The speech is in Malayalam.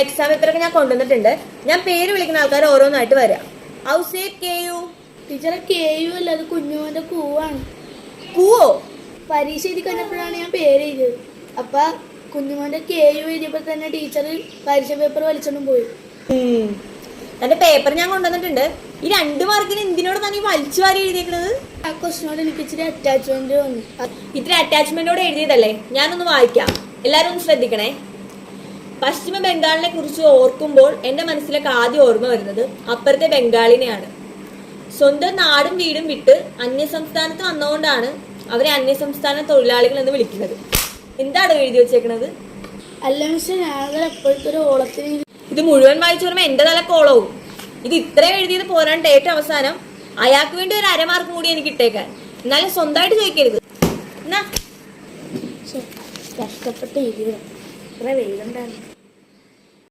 എക്സാം പേപ്പറൊക്കെ ഞാൻ കൊണ്ടുവന്നിട്ടുണ്ട്. ഞാൻ പേര് വിളിക്കുന്ന ആൾക്കാർ ഓരോന്നായിട്ട് വരാം. ടീച്ചറെ KU അല്ല, അത് കുഞ്ഞുമോന്റെ കൂവാണ്. കൂവോ? പരീക്ഷ എഴുതി കഴിഞ്ഞപ്പോഴാണ് ഞാൻ പേര് എഴുതിയത്. അപ്പൊ കുഞ്ഞുമോന്റെ KU എഴുതിയപ്പോ തന്നെ ടീച്ചർ പരീക്ഷ പേപ്പർ വലിച്ചോണ്ടും പോയി. എന്റെ പേപ്പർ ഞാൻ കൊണ്ടുവന്നിട്ടുണ്ട്. ഈ 2 മാർക്കിന് എന്തിനോട് തന്നെ വലിച്ചു വാരി എഴുതിയേക്കണത്? ആ ക്വസ്റ്റിനോട് എനിക്ക് ഇച്ചിരി അറ്റാച്ച്മെന്റ് വന്നു. ഇത്ര അറ്റാച്ച്മെന്റോടെ എഴുതിയതല്ലേ? ഞാനൊന്ന് വായിക്കാം, എല്ലാരും ഒന്ന് ശ്രദ്ധിക്കണേ. പശ്ചിമ ബംഗാളിനെ കുറിച്ച് ഓർക്കുമ്പോൾ എന്റെ മനസ്സിലേക്ക് ആദ്യം ഓർമ്മ വരുന്നത് അപ്പുറത്തെ ബംഗാളിനെയാണ്. സ്വന്തം നാടും വീടും വിട്ട് അന്യസംസ്ഥാനത്ത് വന്നുകൊണ്ടാണ് അവരെ അന്യസംസ്ഥാന തൊഴിലാളികൾ എന്ന് വിളിക്കുന്നത്. എന്താണ് എഴുതി വെച്ചേക്കണത്? അല്ല മിസ്റ്റർ, ഞങ്ങൾ എപ്പോഴത്തെ ഒരു ഓളത്തിന് ഇത് മുഴുവൻ വായിച്ചു വരുമ്പോ എന്റെ തലക്കോളവും. ഇത് ഇത്രയും എഴുതിയത് പോരാണ്ട് ഏറ്റവും അവസാനം അയാൾക്ക് വേണ്ടി ഒരു 1/2 മാർക്ക് കൂടി എനിക്ക് ഇട്ടേക്കാൻ. എന്നാലും സ്വന്തമായിട്ട് ചോദിക്കരുത്. എന്നാ കഷ്ടപ്പെട്ട് എഴുതിയത്. ഇത്ര വെയിലുണ്ടായിരുന്നു.